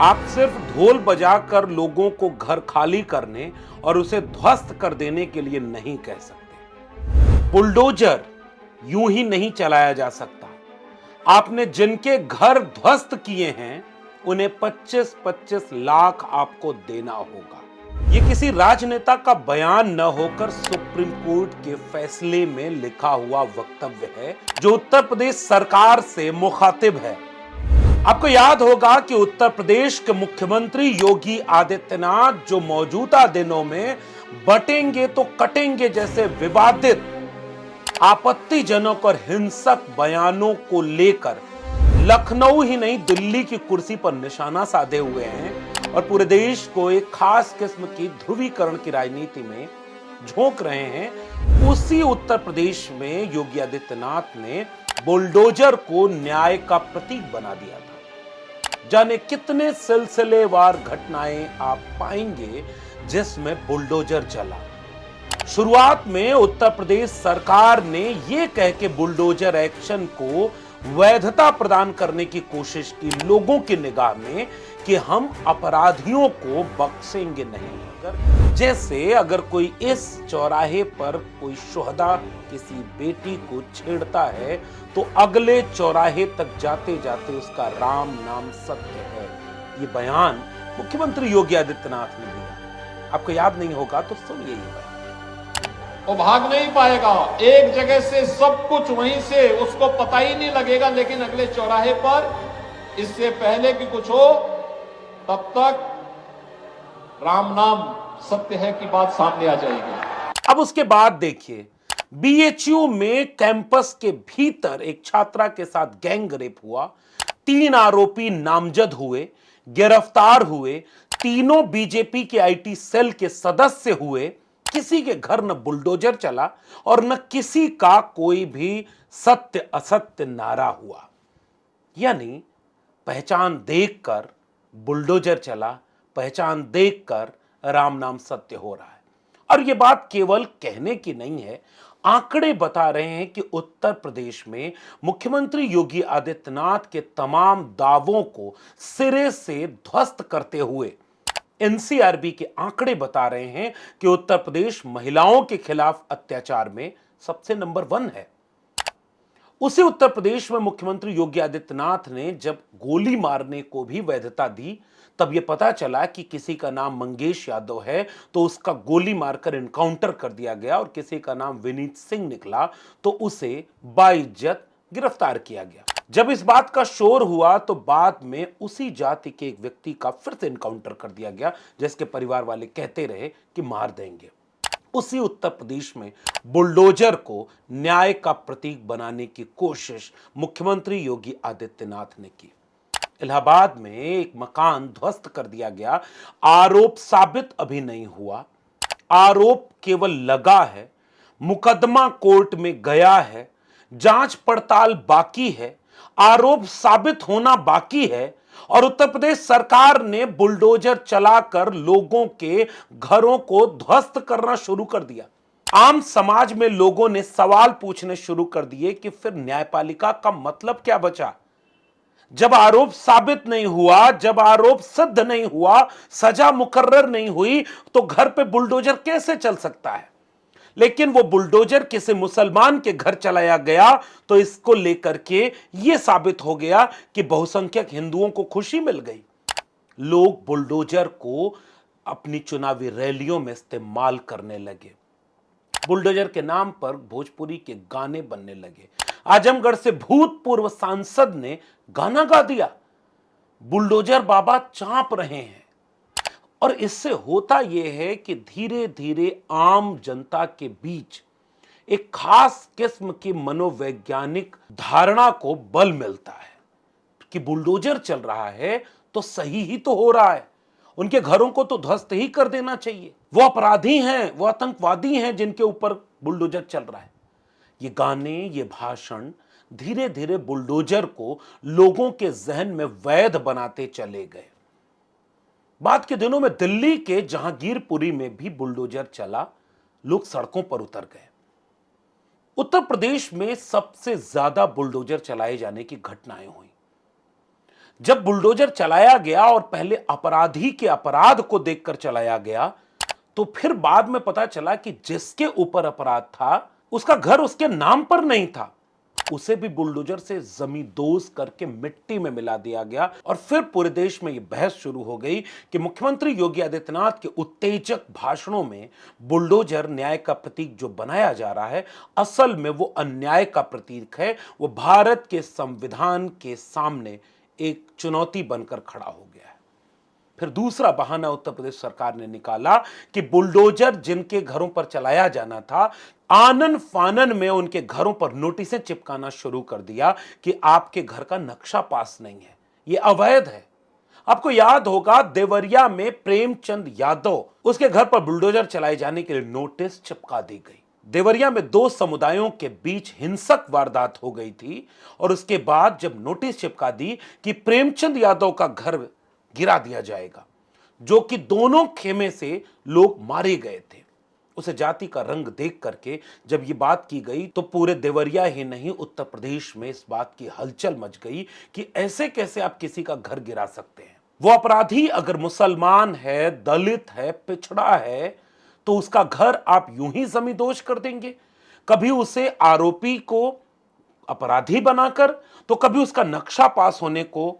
आप सिर्फ ढोल बजाकर लोगों को घर खाली करने और उसे ध्वस्त कर देने के लिए नहीं कह सकते। बुलडोजर यूं ही नहीं चलाया जा सकता। आपने जिनके घर ध्वस्त किए हैं उन्हें 25-25 लाख आपको देना होगा। यह किसी राजनेता का बयान न होकर सुप्रीम कोर्ट के फैसले में लिखा हुआ वक्तव्य है जो उत्तर प्रदेश सरकार से मुखातिब है। आपको याद होगा कि उत्तर प्रदेश के मुख्यमंत्री योगी आदित्यनाथ जो मौजूदा दिनों में बटेंगे तो कटेंगे जैसे विवादित, आपत्तिजनक और हिंसक बयानों को लेकर लखनऊ ही नहीं दिल्ली की कुर्सी पर निशाना साधे हुए हैं और पूरे देश को एक खास किस्म की ध्रुवीकरण की राजनीति में झोंक रहे हैं। उसी उत्तर प्रदेश में योगी आदित्यनाथ ने बुलडोजर को न्याय का प्रतीक बना दिया था। जाने कितने सिलसिलेवार घटनाएं आप पाएंगे जिसमें बुलडोजर चला। शुरुआत में उत्तर प्रदेश सरकार ने यह कह के बुलडोजर एक्शन को वैधता प्रदान करने की कोशिश की लोगों की निगाह में कि हम अपराधियों को बख्शेंगे नहीं। जैसे अगर कोई इस चौराहे पर कोई शुहदा किसी बेटी को छेड़ता है तो अगले चौराहे तक जाते जाते उसका राम नाम सत्य है। ये बयान मुख्यमंत्री योगी आदित्यनाथ ने दिया। आपको याद नहीं होगा तो सुनिए ये बयान। वो भाग नहीं पाएगा, एक जगह से सब कुछ वहीं से उसको पता ही नहीं लगेगा, लेकिन अगले चौराहे पर इससे पहले कि कुछ हो तब तक राम नाम सत्य है की बात सामने आ जाएगी। अब उसके बाद देखिए, बीएचयू में कैंपस के भीतर एक छात्रा के साथ गैंग रेप हुआ। 3 आरोपी नामजद हुए, गिरफ्तार हुए। तीनों बीजेपी के आईटी सेल के सदस्य हुए। किसी के घर न बुलडोजर चला और न किसी का कोई भी सत्य असत्य नारा हुआ। यानी पहचान देखकर बुलडोजर चला, पहचान देखकर राम नाम सत्य हो रहा है। और यह बात केवल कहने की नहीं है, आंकड़े बता रहे हैं कि उत्तर प्रदेश में मुख्यमंत्री योगी आदित्यनाथ के तमाम दावों को सिरे से ध्वस्त करते हुए एनसीआरबी के आंकड़े बता रहे हैं कि उत्तर प्रदेश महिलाओं के खिलाफ अत्याचार में सबसे नंबर 1 है। उसी उत्तर प्रदेश में मुख्यमंत्री योगी आदित्यनाथ ने जब गोली मारने को भी वैधता दी तब यह पता चला कि किसी का नाम मंगेश यादव है तो उसका गोली मारकर एनकाउंटर कर दिया गया और किसी का नाम विनीत सिंह निकला तो उसे बाइज्जत गिरफ्तार किया गया। जब इस बात का शोर हुआ तो बाद में उसी जाति के एक व्यक्ति का फिर से एनकाउंटर कर दिया गया जिसके परिवार वाले कहते रहे कि मार देंगे। उसी उत्तर प्रदेश में बुलडोजर को न्याय का प्रतीक बनाने की कोशिश मुख्यमंत्री योगी आदित्यनाथ ने की। इलाहाबाद में एक मकान ध्वस्त कर दिया गया। आरोप साबित अभी नहीं हुआ, आरोप केवल लगा है, मुकदमा कोर्ट में गया है, जांच पड़ताल बाकी है, आरोप साबित होना बाकी है और उत्तर प्रदेश सरकार ने बुलडोजर चलाकर लोगों के घरों को ध्वस्त करना शुरू कर दिया। आम समाज में लोगों ने सवाल पूछने शुरू कर दिए कि फिर न्यायपालिका का मतलब क्या बचा। जब आरोप साबित नहीं हुआ, जब आरोप सिद्ध नहीं हुआ, सजा मुकर्रर नहीं हुई तो घर पे बुलडोजर कैसे चल सकता है। लेकिन वो बुलडोजर किसी मुसलमान के घर चलाया गया तो इसको लेकर के यह साबित हो गया कि बहुसंख्यक हिंदुओं को खुशी मिल गई। लोग बुलडोजर को अपनी चुनावी रैलियों में इस्तेमाल करने लगे। बुलडोजर के नाम पर भोजपुरी के गाने बनने लगे। आजमगढ़ से भूतपूर्व सांसद ने गाना गा दिया, बुलडोजर बाबा चांप रहे हैं। और इससे होता यह है कि धीरे धीरे आम जनता के बीच एक खास किस्म की मनोवैज्ञानिक धारणा को बल मिलता है कि बुलडोजर चल रहा है तो सही ही तो हो रहा है, उनके घरों को तो ध्वस्त ही कर देना चाहिए, वो अपराधी हैं, वो आतंकवादी हैं जिनके ऊपर बुलडोजर चल रहा है। ये गाने, ये भाषण धीरे धीरे बुलडोजर को लोगों के जहन में वैध बनाते चले गए। बाद के दिनों में दिल्ली के जहांगीरपुरी में भी बुलडोजर चला, लोग सड़कों पर उतर गए। उत्तर प्रदेश में सबसे ज्यादा बुलडोजर चलाए जाने की घटनाएं हुई। जब बुलडोजर चलाया गया और पहले अपराधी के अपराध को देखकर चलाया गया, तो फिर बाद में पता चला कि जिसके ऊपर अपराध था उसका घर उसके नाम पर नहीं था, उसे भी बुलडोजर से जमींदोज करके मिट्टी में मिला दिया गया। और फिर पूरे देश में यह बहस शुरू हो गई कि मुख्यमंत्री योगी आदित्यनाथ के उत्तेजक भाषणों में बुलडोजर न्याय का प्रतीक जो बनाया जा रहा है, असल में वो अन्याय का प्रतीक है। वो भारत के संविधान के सामने एक चुनौती बनकर खड़ा हो गया है। फिर दूसरा बहाना उत्तर प्रदेश सरकार ने निकाला कि बुलडोजर जिनके घरों पर चलाया जाना था, आनन फानन में उनके घरों पर नोटिसें चिपकाना शुरू कर दिया कि आपके घर का नक्शा पास नहीं है, यह अवैध है। आपको याद होगा देवरिया में प्रेमचंद यादव, उसके घर पर बुलडोजर चलाए जाने के लिए नोटिस चिपका दी गई। देवरिया में दो समुदायों के बीच हिंसक वारदात हो गई थी और उसके बाद जब नोटिस चिपका दी कि प्रेमचंद यादव का घर गिरा दिया जाएगा, जो कि दोनों खेमे से लोग मारे गए थे, उसे जाति का रंग देख करके जब ये बात की गई तो पूरे देवरिया ही नहीं उत्तर प्रदेश में इस बात की हलचल मच गई कि ऐसे कैसे आप किसी का घर गिरा सकते हैं। वो अपराधी अगर मुसलमान है, दलित है, पिछड़ा है, तो उसका घर आप यूं ही जमींदोज कर देंगे? कभी उसे आरोपी को अपराधी बनाकर, तो कभी उसका नक्शा पास होने को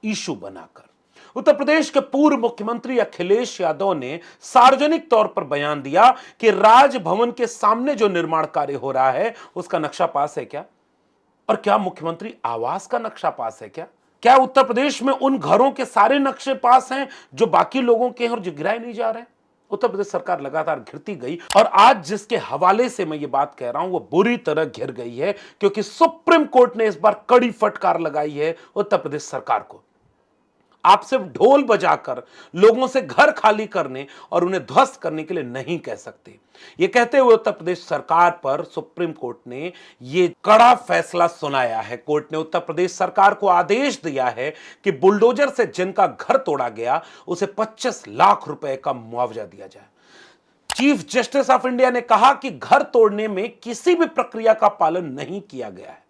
इशू बनाकर। उत्तर प्रदेश के पूर्व मुख्यमंत्री अखिलेश यादव ने सार्वजनिक तौर पर बयान दिया कि राजभवन के सामने जो निर्माण कार्य हो रहा है उसका नक्शा पास है क्या? और क्या मुख्यमंत्री आवास का नक्शा पास है क्या? क्या उत्तर प्रदेश में उन घरों के सारे नक्शे पास हैं जो बाकी लोगों के हैं और जो गिराए नहीं जा रहे? उत्तर प्रदेश सरकार लगातार घिरती गई और आज जिसके हवाले से मैं ये बात कह रहा हूं वो बुरी तरह घिर गई है, क्योंकि सुप्रीम कोर्ट ने इस बार कड़ी फटकार लगाई है उत्तर प्रदेश सरकार को। आप सिर्फ ढोल बजाकर लोगों से घर खाली करने और उन्हें ध्वस्त करने के लिए नहीं कह सकते। ये कहते हुए उत्तर प्रदेश सरकार पर सुप्रीम कोर्ट ने ये कड़ा फैसला सुनाया है। कोर्ट ने उत्तर प्रदेश सरकार को आदेश दिया है कि बुलडोजर से जिनका घर तोड़ा गया उसे 25 लाख रुपए का मुआवजा दिया जाए। चीफ जस्टिस ऑफ इंडिया ने कहा कि घर तोड़ने में किसी भी प्रक्रिया का पालन नहीं किया गया है।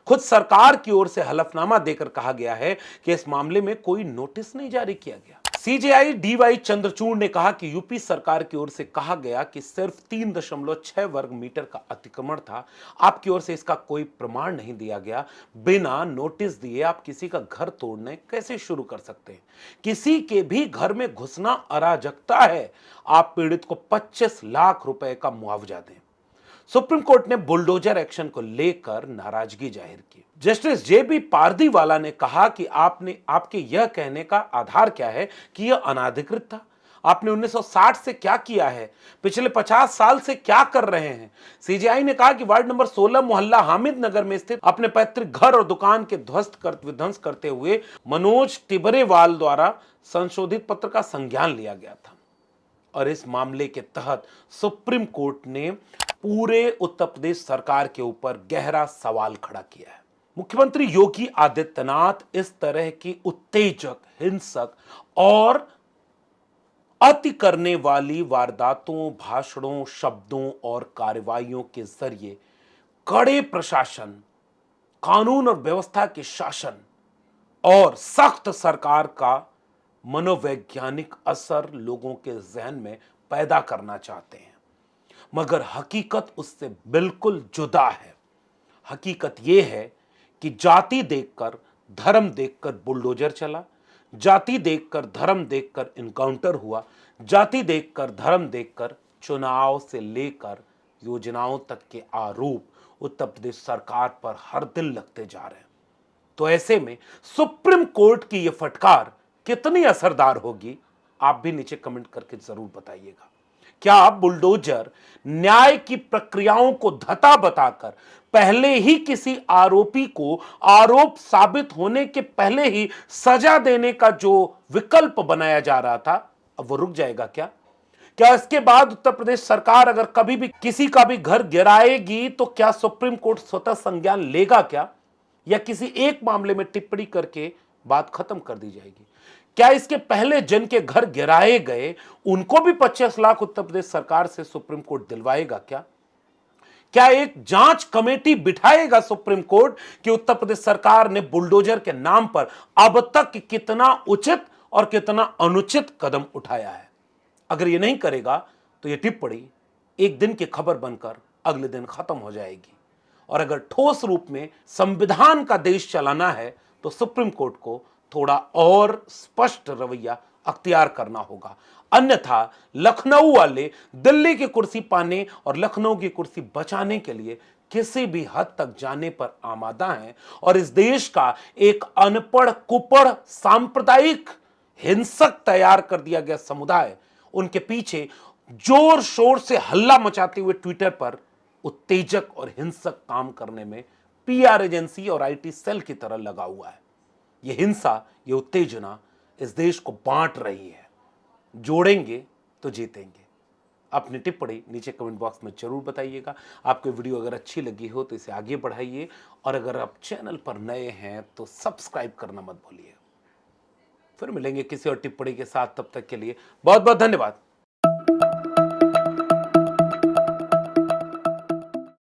खुद सरकार की ओर से हलफनामा देकर कहा गया है कि इस मामले में कोई नोटिस नहीं जारी किया गया। सीजेआई डीवाई चंद्रचूड़ ने कहा कि यूपी सरकार की ओर से कहा गया कि सिर्फ 3.6 वर्ग मीटर का अतिक्रमण था। आपकी ओर से इसका कोई प्रमाण नहीं दिया गया। बिना नोटिस दिए आप किसी का घर तोड़ने कैसे शुरू कर सकते हैं? किसी के भी घर में घुसना अराजकता है। आप पीड़ित को 25 लाख रुपए का मुआवजा दें। सुप्रीम कोर्ट ने बुलडोजर एक्शन को लेकर नाराजगी जाहिर की। जस्टिस जेबी पारदीवाला ने कहा कि आपके यह कहने का आधार क्या है कि यह अनाधिकृत था? आपने 1960 से क्या किया है? पिछले 50 साल से क्या कर रहे हैं? सीजेआई ने कहा कि वार्ड नंबर 16 मोहल्ला हामिद नगर में स्थित अपने पैतृक घर और दुकान के विध्वंस करते हुए मनोज टिबरेवाल द्वारा संशोधित पत्र का संज्ञान लिया गया था। और इस मामले के तहत सुप्रीम कोर्ट ने पूरे उत्तर प्रदेश सरकार के ऊपर गहरा सवाल खड़ा किया है। मुख्यमंत्री योगी आदित्यनाथ इस तरह की उत्तेजक, हिंसक और अति करने वाली वारदातों, भाषणों, शब्दों और कार्रवाइयों के जरिए कड़े प्रशासन, कानून और व्यवस्था के शासन और सख्त सरकार का मनोवैज्ञानिक असर लोगों के जहन में पैदा करना चाहते हैं, मगर हकीकत उससे बिल्कुल जुदा है। हकीकत यह है कि जाति देखकर, धर्म देखकर बुलडोजर चला, जाति देखकर, धर्म देखकर इनकाउंटर हुआ, जाति देखकर, धर्म देखकर चुनाव से लेकर योजनाओं तक के आरोप उत्तर प्रदेश सरकार पर हर दिन लगते जा रहे हैं। तो ऐसे में सुप्रीम कोर्ट की यह फटकार कितनी असरदार होगी, आप भी नीचे कमेंट करके जरूर बताइएगा। क्या बुलडोजर न्याय की प्रक्रियाओं को धता बताकर पहले ही किसी आरोपी को आरोप साबित होने के पहले ही सजा देने का जो विकल्प बनाया जा रहा था, अब वो रुक जाएगा क्या? क्या इसके बाद उत्तर प्रदेश सरकार अगर कभी भी किसी का भी घर गिराएगी तो क्या सुप्रीम कोर्ट स्वतः संज्ञान लेगा क्या? या किसी एक मामले में टिप्पणी करके बात खत्म कर दी जाएगी? क्या इसके पहले जिनके घर गिराए गए उनको भी 25 लाख उत्तर प्रदेश सरकार से सुप्रीम कोर्ट दिलवाएगा क्या? क्या एक जांच कमेटी बिठाएगा सुप्रीम कोर्ट कि उत्तर प्रदेश सरकार ने बुलडोजर के नाम पर अब तक कितना उचित और कितना अनुचित कदम उठाया है? अगर यह नहीं करेगा तो यह टिप्पणी एक दिन की खबर बनकर अगले दिन खत्म हो जाएगी। और अगर ठोस रूप में संविधान का देश चलाना है तो सुप्रीम कोर्ट को थोड़ा और स्पष्ट रवैया अख्तियार करना होगा। अन्यथा लखनऊ वाले दिल्ली की कुर्सी पाने और लखनऊ की कुर्सी बचाने के लिए किसी भी हद तक जाने पर आमादा हैं और इस देश का एक अनपढ़ कुपढ़ सांप्रदायिक हिंसक तैयार कर दिया गया समुदाय उनके पीछे जोर शोर से हल्ला मचाते हुए ट्विटर पर उत्तेजक और हिंसक काम करने में पीआर एजेंसी और आईटी सेल की तरह लगा हुआ है। यह हिंसा, यह उत्तेजना इस देश को बांट रही है। जोड़ेंगे तो जीतेंगे। अपनी टिप्पणी नीचे कमेंट बॉक्स में जरूर बताइएगा। आपको वीडियो अगर अच्छी लगी हो तो इसे आगे बढ़ाइए और अगर आप चैनल पर नए हैं तो सब्सक्राइब करना मत भूलिए। फिर मिलेंगे किसी और टिप्पणी के साथ, तब तक के लिए बहुत बहुत धन्यवाद।